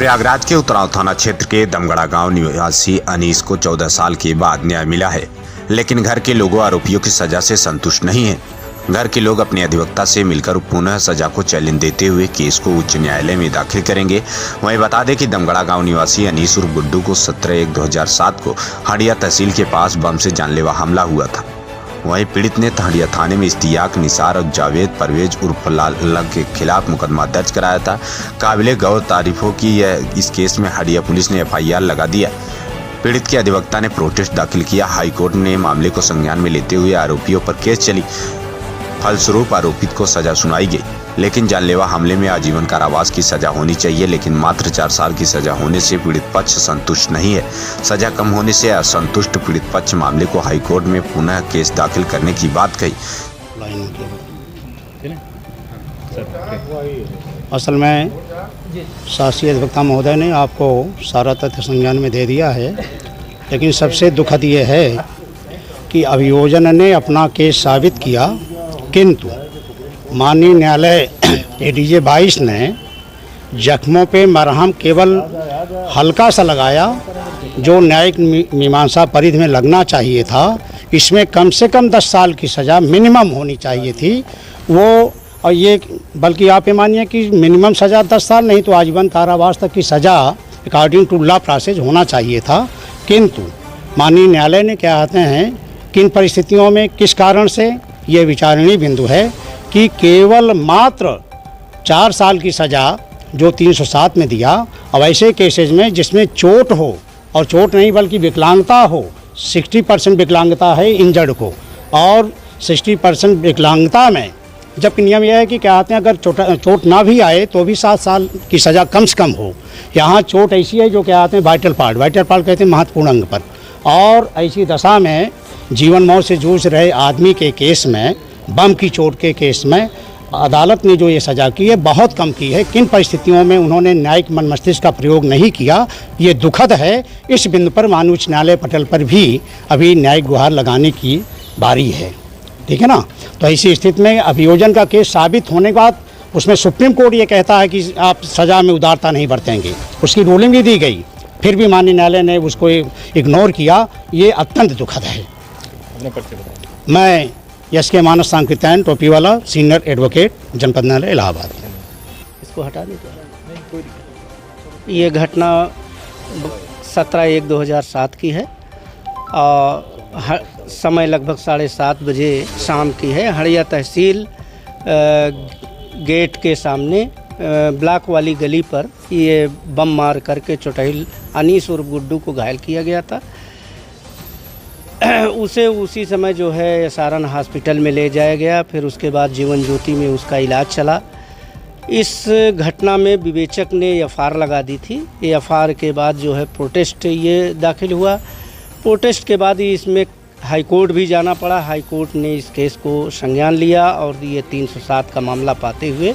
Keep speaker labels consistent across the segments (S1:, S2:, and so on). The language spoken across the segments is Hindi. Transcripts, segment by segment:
S1: प्रयागराज के उतराव थाना क्षेत्र के दमगड़ा गांव निवासी अनीस को 14 साल के बाद न्याय मिला है, लेकिन घर के लोगों आरोपियों की सजा से संतुष्ट नहीं है। घर के लोग अपने अधिवक्ता से मिलकर पुनः सजा को चैलेंज देते हुए केस को उच्च न्यायालय में दाखिल करेंगे। वहीं बता दें कि दमगड़ा गांव निवासी अनीस उर्फ गुड्डू को 17/1/2007 को हंडिया तहसील के पास बम से जानलेवा हमला हुआ था। वहीं पीड़ित ने हंडिया थाने में इश्तियाक, निसार और जावेद परवेज उर्फ लाला के खिलाफ मुकदमा दर्ज कराया था। काबिले गौर तारीफ हो कि इस केस में हंडिया पुलिस ने FIR लगा दिया। पीड़ित के अधिवक्ता ने प्रोटेस्ट दाखिल किया। हाईकोर्ट ने मामले को संज्ञान में लेते हुए आरोपियों पर केस चली। फलस्वरूप आरोपित को सजा सुनाई गई, लेकिन जानलेवा हमले में आजीवन कारावास की सजा होनी चाहिए, लेकिन मात्र 4 साल की सजा होने से पीड़ित पक्ष संतुष्ट नहीं है। सजा कम होने से असंतुष्ट पीड़ित पक्ष मामले को हाईकोर्ट में पुनः केस दाखिल करने की बात कही।
S2: असल में शासकीय अधिवक्ता महोदय ने आपको सारा तथ्य संज्ञान में दे दिया है, लेकिन सबसे दुखद ये है कि अभियोजन ने अपना केस साबित किया, किंतु माननीय न्यायालय ADJ 22 ने जख्मों पे मरहम केवल हल्का सा लगाया, जो न्यायिक मीमांसा परिधि में लगना चाहिए था। इसमें कम से कम 10 साल की सज़ा मिनिमम होनी चाहिए थी वो, और ये बल्कि आप ये मानिए कि मिनिमम सज़ा 10 साल नहीं तो आजीवन कारावास तक की सज़ा अकॉर्डिंग टू लॉ प्रोसेस होना चाहिए था। किंतु माननीय न्यायालय ने क्या कहते हैं, किन परिस्थितियों में किस कारण से, ये विचारणीय बिंदु है कि केवल मात्र 4 साल की सज़ा जो 307 में दिया। अब ऐसे केसेज में जिसमें चोट हो, और चोट नहीं बल्कि विकलांगता हो, 60% विकलांगता है इंजर्ड को, और 60% विकलांगता में जबकि नियम यह है कि क्या कहते हैं अगर चोट ना भी आए तो भी 7 साल की सज़ा कम से कम हो। यहाँ चोट ऐसी है जो क्या कहते हैं वाइटल पार्ट कहते हैं महत्वपूर्ण अंग पर, और ऐसी दशा में जीवन मौत से जूझ रहे आदमी के केस में, बम की चोट के केस में अदालत ने जो ये सज़ा की है बहुत कम की है। किन परिस्थितियों में उन्होंने न्यायिक मन मस्तिष्क का प्रयोग नहीं किया, ये दुखद है। इस बिंदु पर माननीय उच्च न्यायालय पटल पर भी अभी न्यायिक गुहार लगाने की बारी है, ठीक है ना। तो ऐसी स्थिति में अभियोजन का केस साबित होने के बाद उसमें सुप्रीम कोर्ट ये कहता है कि आप सज़ा में उदारता नहीं बरतेंगे, उसकी रूलिंग भी दी गई, फिर भी माननीय न्यायालय ने उसको इग्नोर किया। ये अत्यंत दुखद है। मैं SK मानस सांकृत्यायन टोपी वाला सीनियर एडवोकेट जनपद न्यायालय इलाहाबाद। इसको हटा दीजिए। ये घटना 17/1/2007 की है और समय लगभग 7:30 बजे शाम की है। हंडिया तहसील गेट के सामने ब्लॉक वाली गली पर ये बम मार करके चोटहिल अनीस उर्फ गुड्डू को घायल किया गया था। उसे उसी समय जो है सारण हॉस्पिटल में ले जाया गया, फिर उसके बाद जीवन ज्योति में उसका इलाज चला। इस घटना में विवेचक ने FIR लगा दी थी। FIR के बाद जो है प्रोटेस्ट ये दाखिल हुआ। प्रोटेस्ट के बाद ही इसमें हाईकोर्ट भी जाना पड़ा। हाईकोर्ट ने इस केस को संज्ञान लिया और ये 307 का मामला पाते हुए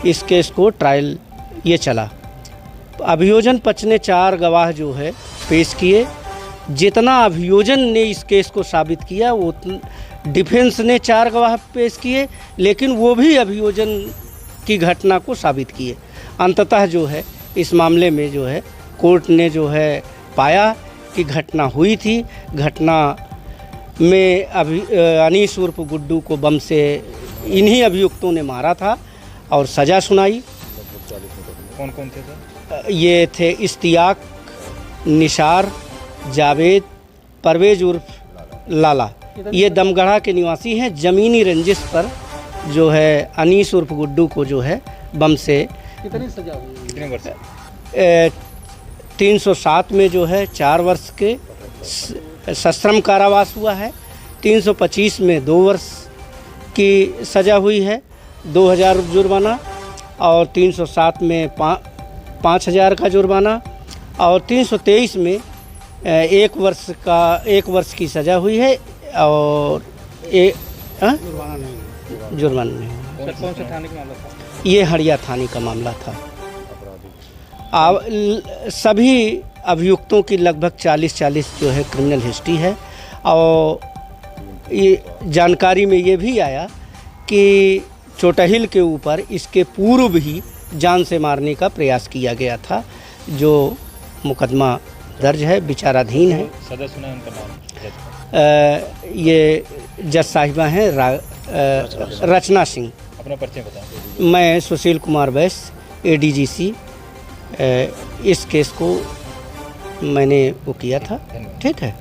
S2: इस केस को ट्रायल ये चला। अभियोजन पक्ष ने 4 गवाह जो है पेश किए। जितना अभियोजन ने इस केस को साबित किया वो डिफेंस ने 4 गवाह पेश किए, लेकिन वो भी अभियोजन की घटना को साबित किए। अंततः जो है इस मामले में जो है कोर्ट ने जो है पाया कि घटना हुई थी। घटना में अनीस उर्फ गुड्डू को बम से इन्हीं अभियुक्तों ने मारा था और सज़ा सुनाई।
S3: कौन कौन थे सर? ये
S2: थे इश्तियाक, निसार, जावेद, परवेज उर्फ लाला। ये दमगढ़ा के निवासी हैं। ज़मीनी रंजिश पर जो है अनीस उर्फ गुड्डू को जो है बम से
S3: कितनी सजा हुई? कितने वर्ष?
S2: 307 में जो है 4 वर्ष के सश्रम कारावास हुआ है। 325 में 2 वर्ष की सज़ा हुई है, 2000 जुर्माना, और 307 में 5000 का जुर्माना, और 323 में 1 वर्ष की सज़ा हुई है और जुर्माना नहीं।
S3: कौन से थाने का मामला था?
S2: ये हंडिया थाने का मामला था। सभी अभियुक्तों की लगभग 40 जो है क्रिमिनल हिस्ट्री है। और ये जानकारी में ये भी आया कि चोटहिल के ऊपर इसके पूर्व भी जान से मारने का प्रयास किया गया था, जो मुकदमा दर्ज है, विचाराधीन है।
S3: सजा सुना है उनका नाम?
S2: ये जज साहिबा हैं रचना सिंह।
S3: अपना परिचय बताएं।
S2: मैं सुशील कुमार बैस, ADGC। इस केस को मैंने वो किया था। ठीक है।